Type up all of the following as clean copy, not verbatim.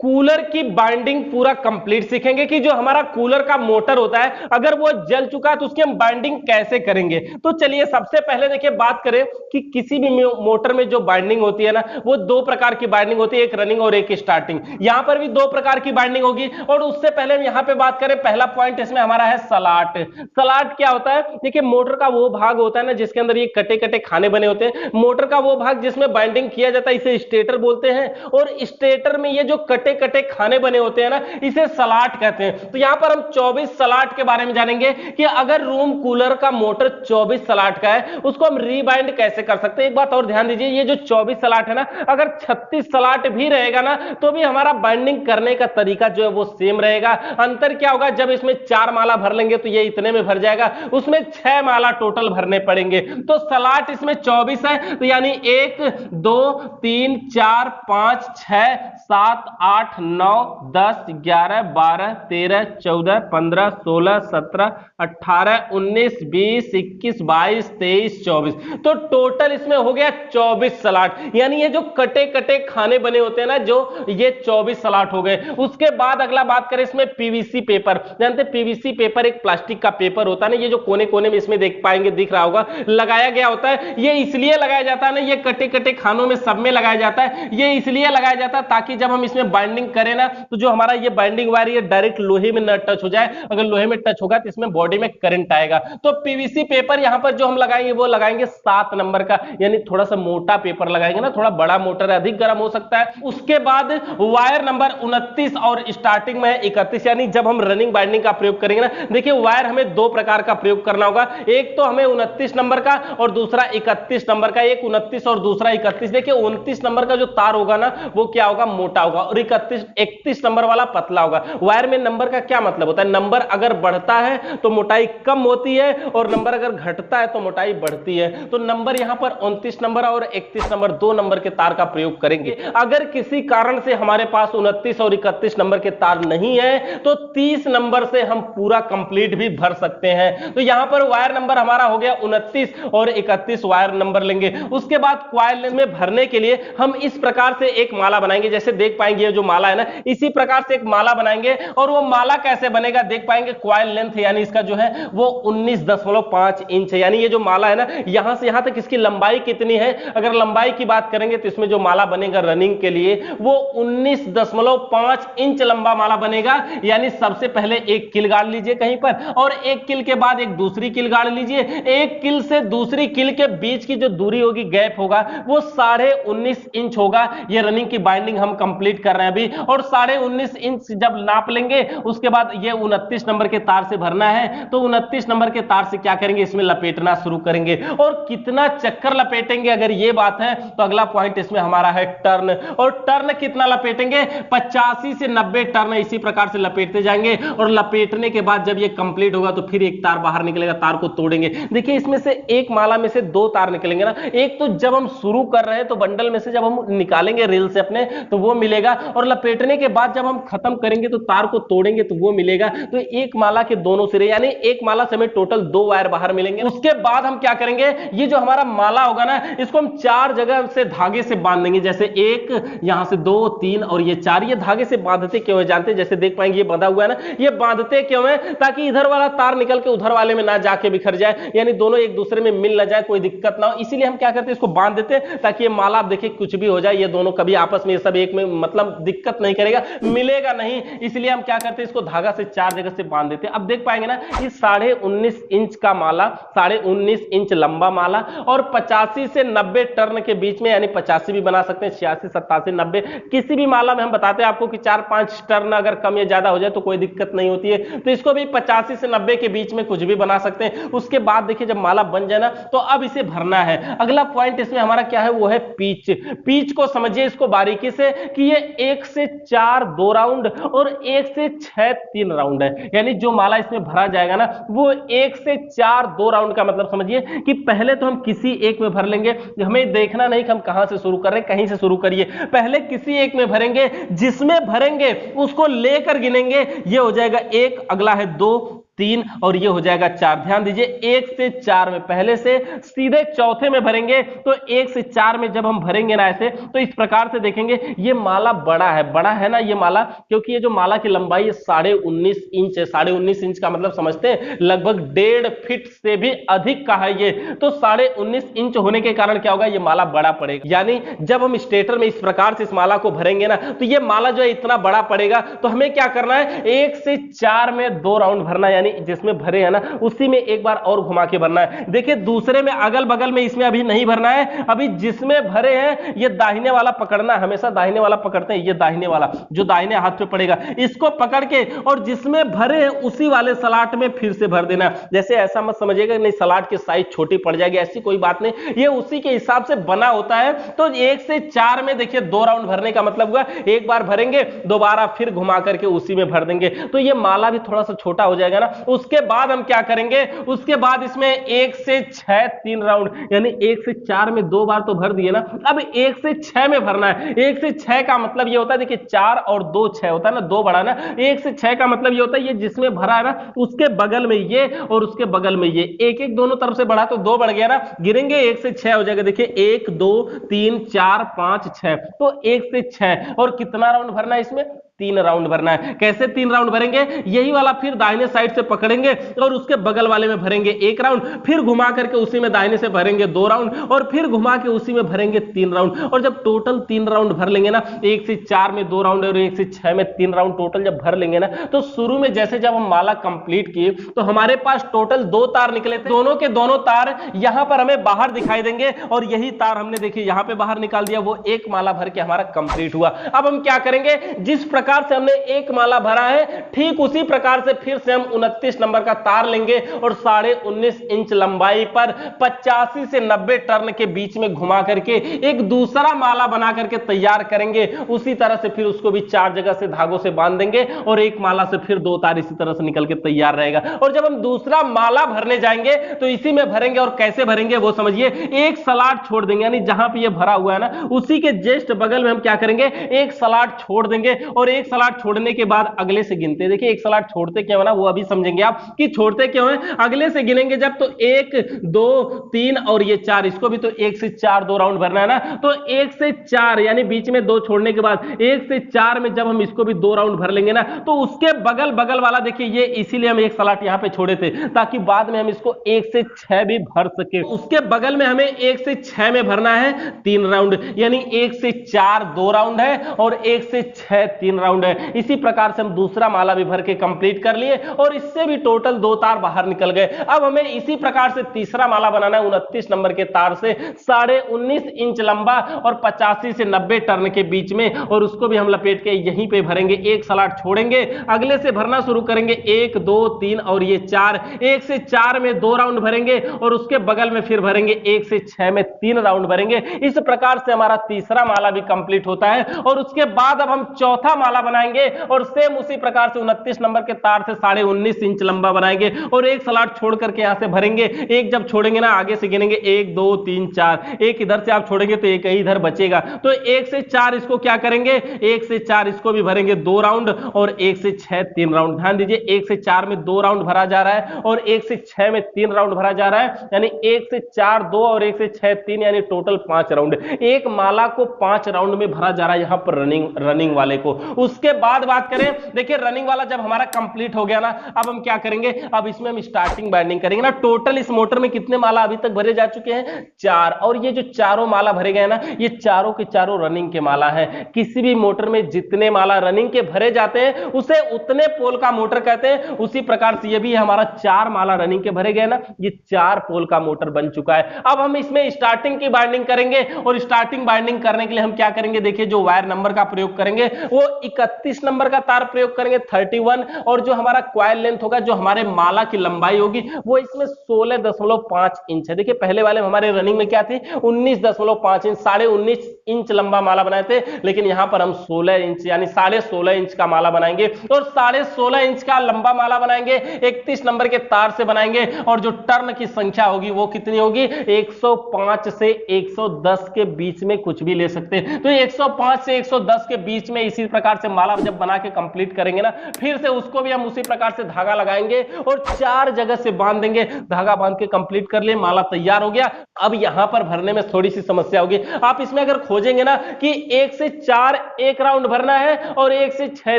Cooler की binding पूरा complete सीखेंगे कि जो हमारा कूलर का मोटर होता है अगर वो जल चुका है तो उसकी हम बाइंडिंग कैसे करेंगे। तो चलिए सबसे पहले देखिए बात करें कि किसी भी मोटर में जो बाइंडिंग होती है ना वो दो प्रकार की बाइंडिंग होती है, एक रनिंग और एक स्टार्टिंग। यहां पर भी दो प्रकार की बाइंडिंग होगी। और उससे पहले हम यहां पे बात करें, पहला पॉइंट इसमें हमारा है सलाट। सलाट क्या होता है? देखिए मोटर का वो भाग होता है ना जिसके अंदर ये कटे कटे खाने बने होते हैं, मोटर का वो भाग जिसमें बाइंडिंग किया जाता है इसे स्टेटर बोलते हैं। और स्टेटर में ये जो कटे कटे खाने बने होते हैं ना इसे सलाट कहते हैं। तो यहां पर हम 24 सलाट के बारे में जानेंगे कि अगर रूम कूलर का मोटर 24 सलाट का है उसको हम रीबाइंड कैसे कर सकते हैं। एक बात और ध्यान दीजिए, ये जो 24 सलाट है ना अगर 36 सलाट भी रहेगा ना तो भी हमारा बाइंडिंग करने का तरीका जो है वो सेम रहेगा। अंतर क्या होगा, जब इसमें 4 माला भर लेंगे तो ये इतने में भर जाएगा, उसमें 6 माला टोटल भरने पड़ेंगे। तो सलाट इसमें 24 है, तो यानी 1 2 3 4 5 6 7 8 9 10 11 12 13 14 15 16 17 18 19 20 21 22 23 24। तो टोटल इसमें हो गया 24 सलाट। यानी ये जो कटे कटे खाने बने होते हैं ना जो ये 24 सलाट हो गए। उसके बाद अगला बात करें इसमें पीवीसी पेपर। जानते हैं पीवीसी पेपर एक प्लास्टिक का पेपर होता है ना, ये जो कोने कोने में इसमें देख पाएंगे दिख रहा होगा लगाया गया होता है। ये इसलिए लगाया जाता है ना, ये कटे कटे खानों में सब में लगाया जाता है। ये इसलिए लगाया जाता है ताकि जब हम इसमें बाइंडिंग करें ना तो जो हमारा ये बाइंडिंग वायर ये डायरेक्ट लोहे में न टच हो जाए। अगर लोहे में टच होगा तो इसमें बॉडी में करंट आएगा। तो पीवीसी पेपर यहां पर जो हम लगाएंगे वो लगाएंगे 7 नंबर का, यानी थोड़ा सा मोटा पेपर लगाएंगे ना, थोड़ा बड़ा मोटर है अधिक गर्म हो सकता है। उसके बाद वायर नंबर 29 और स्टार्टिंग में 31, यानी जब हम रनिंग बाइंडिंग का प्रयोग करेंगे ना, देखिए वायर हमें दो प्रकार का प्रयोग करना होगा। एक तो हमें 29 नंबर का और दूसरा 31 नंबर का। एक 29 और दूसरा 31। देखिए 29 नंबर का जो तार होगा ना वो क्या होगा, मोटा होगा, और 31 नंबर वाला पतला होगा। वायर में नंबर का क्या मतलब होता है, नंबर अगर बढ़ता है तो मोटाई कम होती है और नंबर अगर घटता है तो मोटाई बढ़ती है। तो नंबर यहां पर 29 नंबर और 31 नंबर दो नंबर के तार का प्रयोग करेंगे। अगर किसी कारण से हमारे पास 29 और 31 नंबर के तार नहीं है तो 30 नंबर से हम पूरा कंप्लीट भी भर सकते हैं। तो यहां पर वायर नंबर हमारा हो गया 29 और 31 वायर नंबर लेंगे। उसके बाद कॉइल में भरने के लिए हम इस प्रकार से एक माला बनाएंगे। जैसे देख पाएंगे जो माला है ना इसी प्रकार से एक माला बनाएंगे। और वो माला कैसे बनेगा देख पाएंगे, कॉइल लेंथ यानी इसका जो है वो 19.5 इंच है। यानी ये जो माला है ना यहां से यहां तक इसकी लंबाई कितनी है, अगर लंबाई की बात करेंगे तो इसमें जो माला बनेगा रनिंग के लिए वो 19.5 इंच लंबा माला बनेगा। यानी सबसे पहले एक किल गाड़ लीजिए कहीं पर और एक किल के बाद एक दूसरी किल गाड़ लीजिए। एक किल से दूसरी किल के बीच की जो दूरी होगी, गैप होगा, वो 19.5 इंच होगा। ये रनिंग की बाइंडिंग हम कंप्लीट कर रहे हैं अभी। और 19.5 इंच जब नाप लेंगे उसके बाद ये 29 नंबर के तार से भरना है। तो 29 नंबर के तार से क्या करेंगे, इसमें लपेटना शुरू करेंगे। और कितना चक्कर लपेटेंगे अगर ये बात है तो अगला पॉइंट इसमें हमारा है टर्न। और टर्न कितना लपेटेंगे, 85 से 90 टर्न इसी प्रकार से लपेटते जाएंगे। और लपेटने के बाद जब ये कंप्लीट होगा तो फिर एक तार बाहर निकलेगा, तार को तोड़ेंगे। देखिए इसमें से एक माला में से दो तार निकलेंगे ना, एक तो जब हम शुरू कर रहे हैं तो बंडल में से जब हम निकालेंगे रील से अपने तो वो मिलेगा, और लपेटने के बाद जब हम खत्म करेंगे तो तार को तोड़ेंगे तो वो मिलेगा। तो एक माला के दोनों सिरे यानी एक माला से हमें टोटल 2 वायर बाहर मिलेंगे। उसके बाद हम क्या करेंगे, ये जो हमारा माला होगा ना इसको हम 4 जगह से धागे से बांध देंगे। जैसे 1, यहां से 2, 3 और ये 4। ये धागे से बांधते क्यों है जानते हैं, जैसे देख पाएंगे ये बंधा हुआ है ना, ये बांधते क्यों है, ताकि इधर वाला तार निकल के उधर वाले में ना जाके बिखर जाए, यानी दोनों एक दूसरे में मिल ना जाए, कोई दिक्कत ना हो। इसीलिए हम क्या करते हैं, इसको बांध देते हैं ताकि ये माला आप देखिए कुछ भी हो जाए ये दोनों कभी आपस में सब एक में मतलब दिक्कत नहीं करेगा, मिलेगा नहीं। इसलिए हम क्या करते हैं, इसको धागा से 4 जगह से बांध देते हैं। अब देख पाएंगे ना ये 19.5 इंच का माला, 19.5 इंच लंबा माला और 85 से 90 टर्न के बीच में, यानी 85 भी बना सकते हैं, 86, 87, 90 किसी भी माला में। हम बताते हैं आपको कि 4-5 टर्न अगर कम या ज्यादा हो जाए तो कोई दिक्कत नहीं होती है। तो इसको भी 85 से 90 के बीच में कुछ भी बना सकते हैं। उसके बाद देखिए जब माला बन जाए ना तो अब इसे भरना है। अगला पॉइंट इसमें हमारा क्या है, वो है पीच। पीच को समझिए इसको बारीकी से कि ये 1 से 4 2 राउंड और 1 से 6 3 राउंड है। यानी जो माला इसमें भरा जाएगा ना वो 1 से 4 2 राउंड का मतलब समझिए कि पहले तो हम किसी एक में भर लेंगे। हमें देखना नहीं कि हम कहां से शुरू कर रहे हैं, कहीं से शुरू करिए। पहले किसी एक में भरेंगे, जिसमें भरेंगे उसको लेकर गिनेंगे। ये हो जाएगा 1, अगला है 2, 3 और ये हो जाएगा 4। ध्यान दीजिए 1 से 4 में, पहले से सीधे चौथे में भरेंगे तो 1 से 4 में जब हम भरेंगे ना ऐसे, तो इस प्रकार से देखेंगे ये माला बड़ा है ना ये माला, क्योंकि ये जो माला की लंबाई है 19.5 इंच है। 19.5 इंच का मतलब समझते हैं लगभग 1.5 फीट से भी अधिक का है ये, तो 19.5 इंच होने के कारण क्या होगा, ये माला बड़ा पड़ेगा। यानी जब हम स्टेटर में इस प्रकार से इस माला को भरेंगे ना, तो ये माला जो है इतना बड़ा पड़ेगा। तो हमें क्या करना है, 1 से 4 में 2 राउंड भरना है, यानी जिसमें भरे है ना उसी में एक बार और घुमा के भरना है। देखिए दूसरे में अगल बगल में इसमें अभी नहीं भरना है, अभी जिसमें भरे हैं ये दाहिने वाला पकड़ना है, हमेशा दाहिने वाला पकड़ते हैं, ये दाहिने वाला जो दाहिने हाथ पे पड़ेगा इसको पकड़ के और जिसमें भरे हैं उसी वाले सलाट में फिर से भर देना। जैसे ऐसा मत समझिएगा नहीं सलाट की साइज छोटी पड़ जाएगी, ऐसी कोई बात नहीं, ये उसी के हिसाब से बना होता है। तो 1 से 4 में देखिए 2 राउंड भरने का मतलब हुआ एक बार भरेंगे दोबारा फिर घुमा करके उसी में भर देंगे, तो ये माला भी थोड़ा सा छोटा हो जाएगा ना। उसके बाद हम क्या करेंगे, उसके बाद इसमें 1 से 6 3 राउंड, यानी 1 से 4 में 2 बार तो भर दिए ना, अब 1 से 6 में भरना है। 1 से 6 का मतलब ये होता है, देखिए 4 और 2 6 होता है ना, 2 बड़ा ना, 1 से 6 का मतलब ये होता है ये जिसमें भरा है ना उसके बगल में ये और उसके बगल में ये, एक एक दोनों तरफ से बढ़ा तो 2 बढ़ गया ना, गिरेंगे 1 से 6 हो जाएगा। देखिए 1 2 3 4 5 6, तो 1 से 6 और कितना राउंड भरना है इसमें, 3 राउंड भरना है। कैसे 3 राउंड भरेंगे, यही वाला फिर दाहिने साइड से पकड़ेंगे और उसके बगल वाले में भरेंगे 1 राउंड, फिर घुमा करके उसी में दाहिने से भरेंगे 2 राउंड और फिर घुमा के उसी में भरेंगे 3 राउंड। और जब टोटल 3 राउंड भर लेंगे ना, 1 से 4 में 2 राउंड और 1 से 6 में 3 राउंड टोटल जब भर लेंगे ना, तो शुरू में जैसे जब हम माला कंप्लीट किए तो हमारे पास टोटल 2 तार निकले थे, दोनों के दोनों तार यहां पर हमें बाहर दिखाई देंगे और यही तार हमने देखिए यहां पे बाहर निकाल दिया, वो एक माला भर के हमारा कंप्लीट हुआ। अब हम क्या करेंगे, जिस प्रकार से हमने एक माला भरा है ठीक उसी प्रकार से फिर से हम 29 नंबर का तार लेंगे और 19.5 इंच लंबाई पर 85 से 90 टर्न के बीच में घुमा करके एक दूसरा माला बना करके तैयार करेंगे। उसी तरह से फिर उसको भी 4 जगह से धागों से बांध देंगे और एक माला से फिर 2 तार इसी तरह से निकल के तैयार रहेगा। और जब हम दूसरा माला भरने जाएंगे तो इसी में भरेंगे, और कैसे भरेंगे वो समझिए, एक सलाट छोड़ देंगे, यानी जहां पे ये भरा हुआ है ना उसी के जस्ट बगल में हम क्या करेंगे, एक सलाट छोड़ देंगे और एक सलाट छोड़ने के बाद अगले से गिनते, देखिए एक सलाट छोड़ते क्यों है ना वो अभी समझेंगे आप कि छोड़ते क्यों है। अगले से गिनेंगे जब तो 1 2 3 और ये 4, इसको भी तो 1 से 4 2 राउंड भरना है ना, तो 1 से 4 यानी बीच में 2 छोड़ने के बाद 1 से 4 में जब हम इसको भी 2 राउंड भर लेंगे ना, तो उसके बगल बगल वाला देखिए ये इसीलिए हम एक सलाट यहां पे छोड़े थे ताकि बाद में हम इसको 1 से 6 भी भर सके। उसके बगल में हमें 1 से 6 में भरना है 3 राउंड, यानी 1 से 4 2 राउंड है और 1 से 6 3 राउंड है। इसी प्रकार से हम दूसरा माला भी भर के कंप्लीट कर लिए और इससे भी टोटल 2 तार बाहर निकल गए। अब हमें इसी प्रकार से तीसरा माला बनाना है 29 नंबर के तार से 19.5 इंच लंबा और 85 से 90 टर्न के बीच में, और उसको भी हम लपेट के यहीं पे भरेंगे, एक सलाट छोड़ेंगे, अगले से भरना शुरू करेंगे 1 2 3 और ये 4, 1 से 4 में 2 राउंड भरेंगे और उसके बगल में फिर भरेंगे 1 से 6 में 3 राउंड भरेंगे। इस प्रकार से हमारा तीसरा माला भी कंप्लीट होता है। और उसके बाद अब हम चौथा माला बनाएंगे और सेम उसी प्रकार से 29 नंबर के तार से 19.5 इंच लंबा बनाएंगे और एक सलाट छोड़ करके यहां से भरेंगे। एक जब छोड़ेंगे ना आगे से गिनेंगे 1 2 3 4, एक इधर से आप छोड़ेंगे तो एक ही इधर बचेगा, तो 1 से 4 इसको क्या करेंगे, 1 से 4 इसको भी भरेंगे 2 राउंड और 1 से 6 3 राउंड। ध्यान दीजिए 1 से 4 में 2 राउंड भरा जा रहा है और 1 से 6 में 3 राउंड भरा जा रहा है, यानी 1 से 4 2 और 1 से 6 3, यानी टोटल 5 राउंड। एक माला को 5 राउंड में भरा जा रहा है यहां पर रनिंग वाले को। उसके बाद बात करें, देखिए रनिंग वाला जब हमारा कंप्लीट हो गया ना, अब हम क्या करेंगे, अब इसमें हम स्टार्टिंग बाइंडिंग करेंगे ना। टोटल इस मोटर में कितने माला अभी तक भरे जा चुके हैं, 4, और ये जो चारों माला भरे गए ना ये चारों के चारों रनिंग के माला है। किसी भी मोटर में जितने माला रनिंग के भरे जाते हैं उसे उतने पोल का मोटर कहते हैं। उसी प्रकार से ये भी हमारा 4 माला रनिंग के भरे गए ना, ये 4 पोल का मोटर बन चुका है। अब हम इसमें स्टार्टिंग की बाइंडिंग करेंगे और स्टार्टिंग बाइंडिंग करने के लिए हम क्या करेंगे, देखिए जो वायर नंबर का प्रयोग करेंगे वो 31 नंबर का तार प्रयोग करेंगे 31, और जो हमारा क्वाइल लेंथ होगा, जो हमारे माला की लंबाई होगी वो इसमें 16.5 इंच है। देखिए पहले वाले हमारे रनिंग में क्या थी 19.5 इंच, 19.5 इंच लंबा माला बनाए थे, लेकिन यहां पर हम 16 इंच यानी 16.5 इंच का माला बनाएंगे और 16.5 इंच का लंबा माला बनाएंगे, 31 नंबर के तार से बनाएंगे और जो टर्न की संख्या होगी वो कितनी होगी, 105 से 110 के बीच में कुछ भी ले सकते हैं। तो 105 से 110 के बीच में इसी प्रकार से माला जब बना के कंप्लीट करेंगे ना, फिर से उसको भी हम उसी प्रकार से धागा लगाएंगे और 4 जगह से बांध देंगे, धागा बांध के कंप्लीट कर लिए, माला तैयार हो गया। अब यहां पर भरने में थोड़ी सी समस्या होगी। आप इसमें अगर खोजेंगे ना कि 1 से 4 एक राउंड भरना है और 1 से 6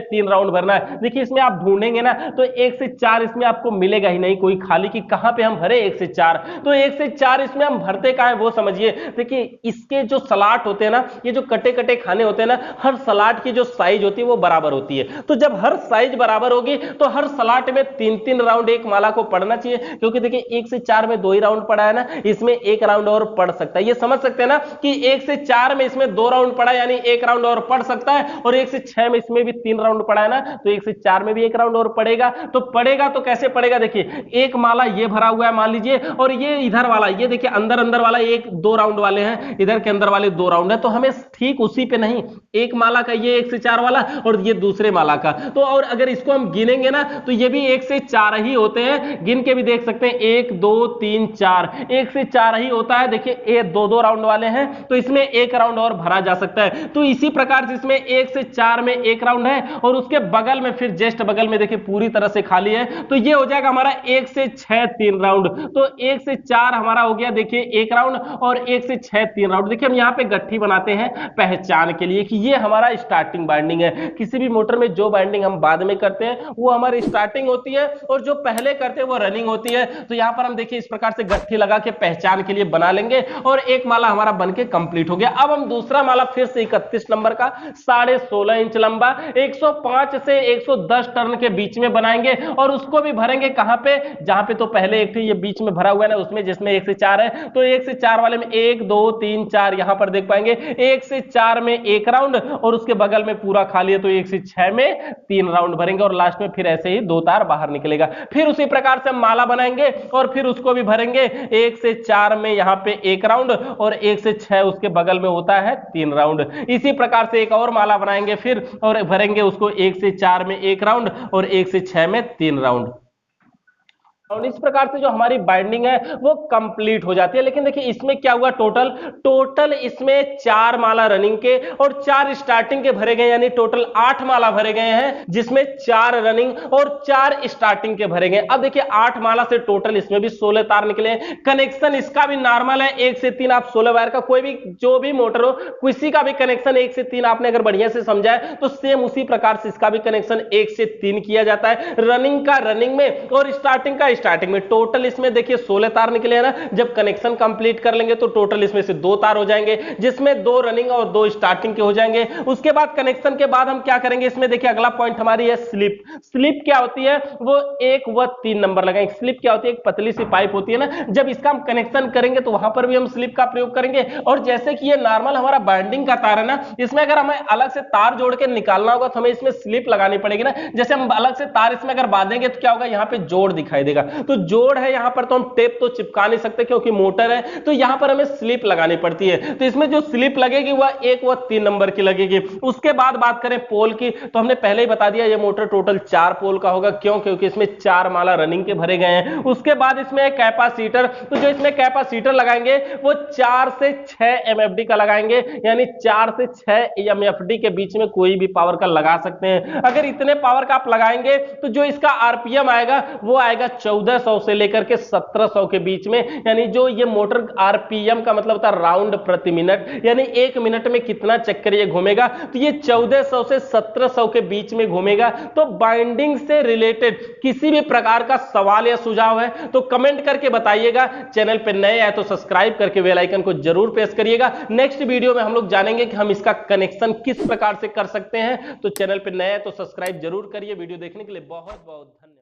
3 राउंड भरना है, देखिए इसमें आप ढूंढेंगे ना तो 1 से 4 इसमें आपको मिलेगा ही नहीं कोई खाली कि कहां पे हम भरे 1 से 4। तो 1 से 4 इसमें हम भरते कहां है वो समझिए। देखिए इसके जो सलाट होते हैं ना, ये जो कटे कटे खाने होते हैं ना, हर सलाट की जो साइज होती है वो बराबर होती है। तो जब हर साइज बराबर होगी तो हर सलाट में 3-3 राउंड एक माला को पड़ना चाहिए, क्योंकि देखिए 1 से 4 में 2 ही राउंड पड़ा है ना, इसमें 1 राउंड और पड़ सकता है। ये समझ सकते हैं ना कि 1 से 4 में इसमें 2 राउंड पड़ा यानी 1 राउंड और पड़ सकता है, और 1 से 6 में इसमें भी 3 राउंड पड़ा है ना, तो 1 से 4 में भी 1 राउंड और पड़ेगा। तो पड़ेगा तो कैसे पड़ेगा, देखिए एक माला ये भरा हुआ है मान लीजिए, और ये इधर वाला ये देखिए अंदर अंदर वाला 1-2 राउंड वाले हैं, इधर के अंदर वाले 2 राउंड है, तो हमें ठीक उसी पे नहीं, एक माला का ये 1 से 4 वाला और ये दूसरे माला का, तो और अगर इसको हम गिनेंगे ना तो ये भी 1 से 4 ही होते हैं, गिन के भी देख सकते हैं 1 2 3 4, 1 से 4 ही होता है। देखिए ये 2-2 राउंड वाले हैं तो इसमें 1 राउंड और भरा जा सकता है। तो इसी प्रकार से इसमें 1 से 4 में 1 राउंड है और उसके बगल में फिर जस्ट बगल में देखिए पूरी तरह से खाली है, तो ये हो जाएगा हमारा 1 से 6 3 राउंड। तो 1 से 4 हमारा हो गया देखिए 1 राउंड और 1 से 6 3 राउंड। देखिए हम यहाँ पे गट्ठी बनाते हैं पहचान के लिए कि ये हमारा स्टार्टिंग बाइंडिंग है। किसी भी मोटर में जो बाइंडिंग हम बाद में करते हैं वो हमारी स्टार्टिंग होती है और जो पहले करते हैं वो रनिंग होती है। तो यहाँ पर हम देखिए इस प्रकार से गट्ठी लगा के पहचान के लिए बना लेंगे और एक माला हमारा बनके कंप्लीट हो गया। अब हम दूसरा माला फिर से 31 नंबर का 16.5 इंच लंबा 105 से 110 टर्न के बीच में बनाएंगे और उसको भी भरेंगे कहां पे, जहां पे तो पहले एक ये बीच में भरा हुआ है ना उसमें, जिसमें 1 से 4 है, तो 1 से 4 वाले में 1 2 3 4 यहां पर देख पाएंगे 1 से 4 में 1 राउंड और उसके बगल में पूरा खाली है, तो 1 से 6 में 3 राउंड भरेंगे और लास्ट में फिर ऐसे ही 2 तार बाहर निकलेगा। फिर उसी प्रकार से हम माला बनाएंगे और फिर उसको भी भरेंगे 1 से 4 में यहां पे 1 राउंड और 1 से 6 उसके बगल में होता है 3 राउंड। इसी प्रकार से एक और माला बनाएंगे फिर और भरेंगे उसको 1 से 4 में 1 राउंड और 1 से 6 में 3 राउंड। और इस प्रकार से जो हमारी बाइंडिंग है वो कंप्लीट हो जाती है। लेकिन देखिए इसमें क्या हुआ, टोटल इसमें 4 माला रनिंग के और 4 स्टार्टिंग के भरे गए, यानी टोटल 8 माला भरे गए हैं, जिसमें 4 रनिंग और 4 स्टार्टिंग के भरे गए। अब देखिए 8 माला से टोटल इसमें भी 16 तार निकले हैं। कनेक्शन इसका भी नॉर्मल है 1 से 3, आप 16 वायर का कोई भी जो भी मोटर हो किसी का भी कनेक्शन 1 से 3 आपने अगर बढ़िया से समझा है तो सेम उसी प्रकार से इसका भी कनेक्शन 1 से 3 किया जाता है, रनिंग का रनिंग में और स्टार्टिंग का स्टार्टिंग में। टोटल इसमें देखिए 16 तार निकले हैं ना, जब कनेक्शन कंप्लीट कर लेंगे तो टोटल इसमें से 2 तार हो जाएंगे, जिसमें 2 रनिंग और 2 स्टार्टिंग के हो जाएंगे। उसके बाद कनेक्शन के बाद हम क्या करेंगे, इसमें देखिए अगला पॉइंट हमारी है स्लिप। स्लिप क्या होती है, वो 1 व 3 नंबर लगाएंगे। स्लिप क्या होती है, एक पतली सी पाइप होती है ना, जब इसका हम कनेक्शन करेंगे तो वहां पर भी हम स्लिप का प्रयोग करेंगे। और जैसे कि ये नॉर्मल हमारा बाइंडिंग का तार है ना, इसमें अगर हमें अलग से तार जोड़ के निकालना होगा तो हमें इसमें स्लिप लगानी पड़ेगी ना। जैसे हम अलग से तार इसमें अगर बांधेंगे तो क्या होगा, यहाँ पे जोड़ दिखाई देगा, तो जोड़ है यहाँ पर, तो हम टेप तो चिपका नहीं सकते क्योंकि मोटर है, तो यहां पर हमें स्लिप लगानी पड़ती है। तो इसमें जो स्लिप लगेगी वह 1 व 3 नंबर की लगेगी। उसके बाद बात करें पोल की, तो हमने पहले ही बता दिया ये मोटर टोटल 4 पोल का होगा। क्यों, क्योंकि इसमें 4 माला रनिंग के भरे गए हैं। उसके बाद इसमें कैपेसिटर, तो जो इसमें कैपेसिटर लगाएंगे वो 4 से 6 एमएफडी का लगाएंगे, यानी 4 से 6 एमएफडी के बीच में कोई भी पावर का लगा सकते हैं। अगर इतने पावर का आप लगाएंगे तो जो इसका आरपीएम आएगा वो आएगा 1400 से लेकर के 1700 के बीच में, यानी जो ये मोटर आरपीएम का मतलब होता है राउंड प्रति मिनट, यानी 1 मिनट में कितना चक्कर ये घूमेगा, तो ये 1400 से 1700 के बीच में घूमेगा। तो बाइंडिंग से रिलेटेड किसी भी प्रकार का सवाल या सुझाव है तो कमेंट करके बताइएगा। चैनल पे नए आए तो सब्सक्राइब करके बेल आइकन को जरूर प्रेस करिएगा। नेक्स्ट वीडियो में हम लोग जानेंगे कि हम इसका कनेक्शन किस प्रकार से कर सकते हैं। तो चैनल पे नए आए तो सब्सक्राइब जरूर करिए। वीडियो देखने के लिए बहुत बहुत धन्यवाद।